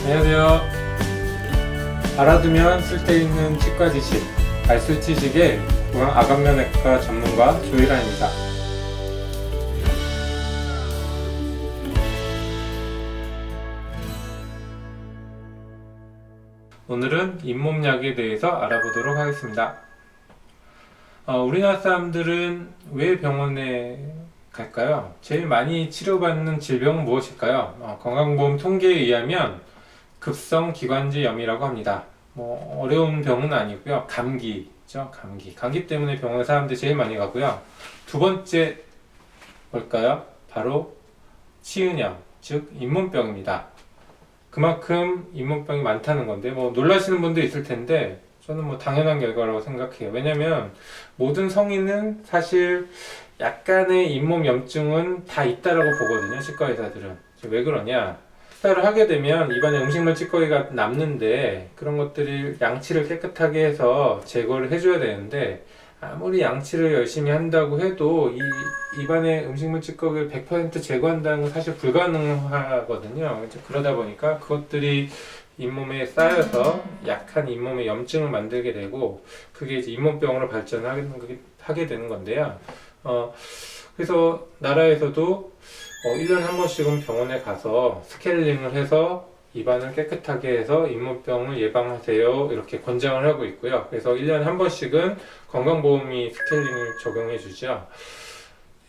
안녕하세요. 알아두면 쓸데있는 치과 지식, 알쓸치식의 아간면외과 전문가 조일환입니다. 오늘은 잇몸약에 대해서 알아보도록 하겠습니다. 우리나라 사람들은 왜 병원에 갈까요? 제일 많이 치료받는 질병은 무엇일까요? 건강보험 통계에 의하면 급성 기관지염이라고 합니다. 어려운 병은 아니고요. 감기죠. 감기 때문에 병원에 사람들이 제일 많이 가고요. 두 번째 뭘까요? 바로 치은염, 즉 잇몸병입니다. 그만큼 잇몸병이 많다는 건데 놀라시는 분도 있을 텐데 저는 당연한 결과라고 생각해요. 왜냐면 모든 성인은 사실 약간의 잇몸 염증은 다 있다라고 보거든요. 치과 의사들은. 왜 그러냐? 식사를 하게 되면 입안에 음식물 찌꺼기가 남는데 그런 것들이 양치를 깨끗하게 해서 제거를 해줘야 되는데 아무리 양치를 열심히 한다고 해도 이 입안에 음식물 찌꺼기를 100% 제거한다는 건 사실 불가능하거든요. 그러다 보니까 그것들이 잇몸에 쌓여서 약한 잇몸에 염증을 만들게 되고 그게 이제 잇몸병으로 발전하게 되는 건데요. 그래서 나라에서도 1년에 한 번씩은 병원에 가서 스케일링을 해서 입안을 깨끗하게 해서 잇몸병을 예방하세요 이렇게 권장을 하고 있고요. 그래서 1년에 한 번씩은 건강보험이 스케일링을 적용해 주죠.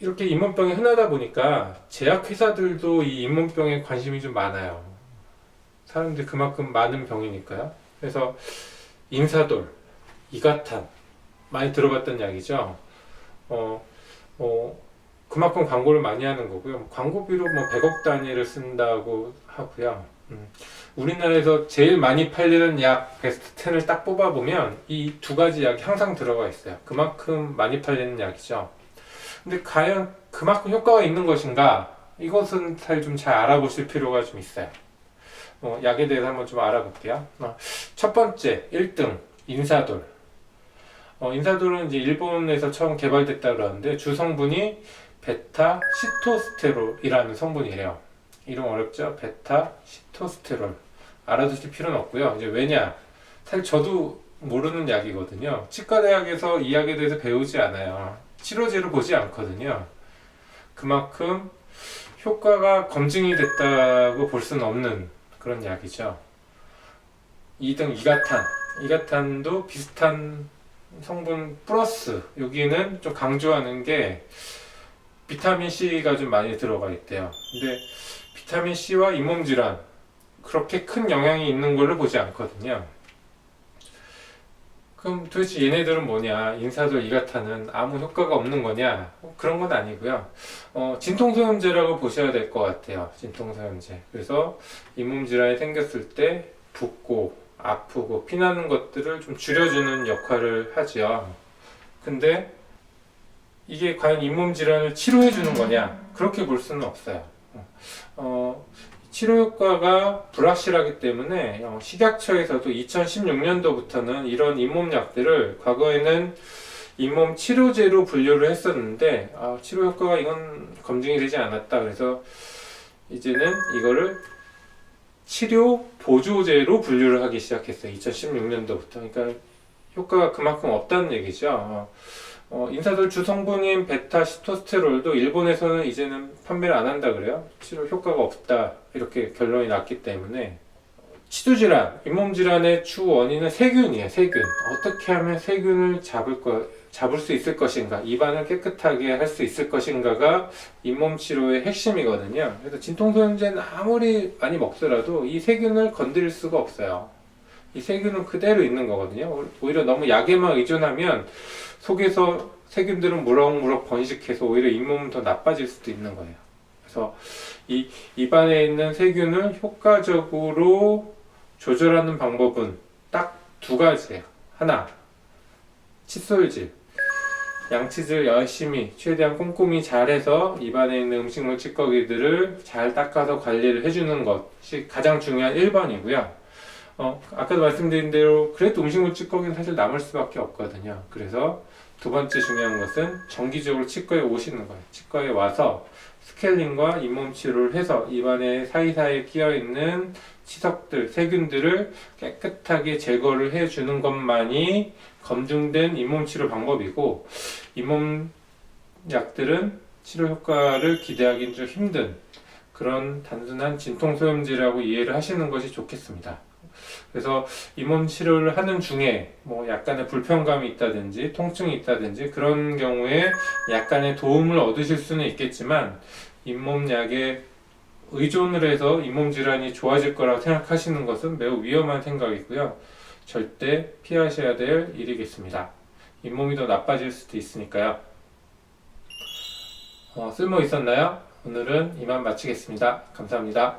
이렇게 잇몸병이 흔하다 보니까 제약회사들도 이 잇몸병에 관심이 좀 많아요. 사람들이 그만큼 많은 병이니까요. 그래서 인사돌, 이가탄 많이 들어봤던 약이죠. 그만큼 광고를 많이 하는 거고요. 광고비로 100억 단위를 쓴다고 하고요. 우리나라에서 제일 많이 팔리는 약 베스트 10을 딱 뽑아보면 이 두 가지 약이 항상 들어가 있어요. 그만큼 많이 팔리는 약이죠. 근데 과연 그만큼 효과가 있는 것인가? 이것은 사실 좀 잘 알아보실 필요가 좀 있어요. 약에 대해서 한번 좀 알아볼게요. 첫 번째, 1등, 인사돌. 인사돌은 이제 일본에서 처음 개발됐다 그러는데 주 성분이 베타 시토스테롤이라는 성분이래요. 이름 어렵죠? 베타 시토스테롤. 알아두실 필요는 없고요. 이제 왜냐? 사실 저도 모르는 약이거든요. 치과대학에서 이 약에 대해서 배우지 않아요. 치료제로 보지 않거든요. 그만큼 효과가 검증이 됐다고 볼 수는 없는 그런 약이죠. 2등 이가탄. 이가탄도 비슷한 성분 플러스 여기는 좀 강조하는 게 비타민C가 좀 많이 들어가 있대요. 근데 비타민C와 잇몸 질환 그렇게 큰 영향이 있는 걸로 보지 않거든요. 그럼 도대체 얘네들은 뭐냐? 인사돌, 이가탄은 아무 효과가 없는 거냐? 그런 건 아니고요. 진통소염제라고 보셔야 될 것 같아요. 진통소염제. 그래서 잇몸 질환이 생겼을 때 붓고 아프고 피나는 것들을 좀 줄여주는 역할을 하죠. 근데 이게 과연 잇몸 질환을 치료해 주는 거냐? 그렇게 볼 수는 없어요. 치료 효과가 불확실하기 때문에 식약처에서도 2016년도부터는 이런 잇몸 약들을 과거에는 잇몸 치료제로 분류를 했었는데 치료 효과가 이건 검증이 되지 않았다. 그래서 이제는 이거를 치료 보조제로 분류를 하기 시작했어요. 2016년도부터. 그러니까 효과가 그만큼 없다는 얘기죠. 인사돌 주성분인 베타 시토스테롤도 일본에서는 이제는 판매를 안 한다 그래요. 치료 효과가 없다 이렇게 결론이 났기 때문에 치주질환, 잇몸 질환의 주 원인은 세균이에요. 세균. 어떻게 하면 세균을 잡을 수 있을 것인가, 입안을 깨끗하게 할 수 있을 것인가가 잇몸 치료의 핵심이거든요. 그래서 진통소염제는 아무리 많이 먹더라도 이 세균을 건드릴 수가 없어요. 이 세균은 그대로 있는 거거든요. 오히려 너무 약에만 의존하면 속에서 세균들은 무럭무럭 번식해서 오히려 잇몸은 더 나빠질 수도 있는 거예요. 그래서 이 입안에 있는 세균을 효과적으로 조절하는 방법은 딱 두 가지예요. 하나, 칫솔질. 양치질 열심히 최대한 꼼꼼히 잘해서 입안에 있는 음식물 찌꺼기들을 잘 닦아서 관리를 해주는 것이 가장 중요한 1번이고요. 아까도 말씀드린 대로 그래도 음식물 찌꺼기는 사실 남을 수밖에 없거든요. 그래서 두 번째 중요한 것은 정기적으로 치과에 오시는 거예요. 치과에 와서 스케일링과 잇몸 치료를 해서 입안에 사이사이에 끼어있는 치석들, 세균들을 깨끗하게 제거를 해주는 것만이 검증된 잇몸 치료 방법이고, 잇몸 약들은 치료 효과를 기대하기는 좀 힘든 그런 단순한 진통소염제라고 이해를 하시는 것이 좋겠습니다. 그래서 잇몸 치료를 하는 중에 뭐 약간의 불편감이 있다든지 통증이 있다든지 그런 경우에 약간의 도움을 얻으실 수는 있겠지만, 잇몸 약에 의존을 해서 잇몸 질환이 좋아질 거라고 생각하시는 것은 매우 위험한 생각이고요. 절대 피하셔야 될 일이겠습니다. 잇몸이 더 나빠질 수도 있으니까요. 쓸모 있었나요? 오늘은 이만 마치겠습니다. 감사합니다.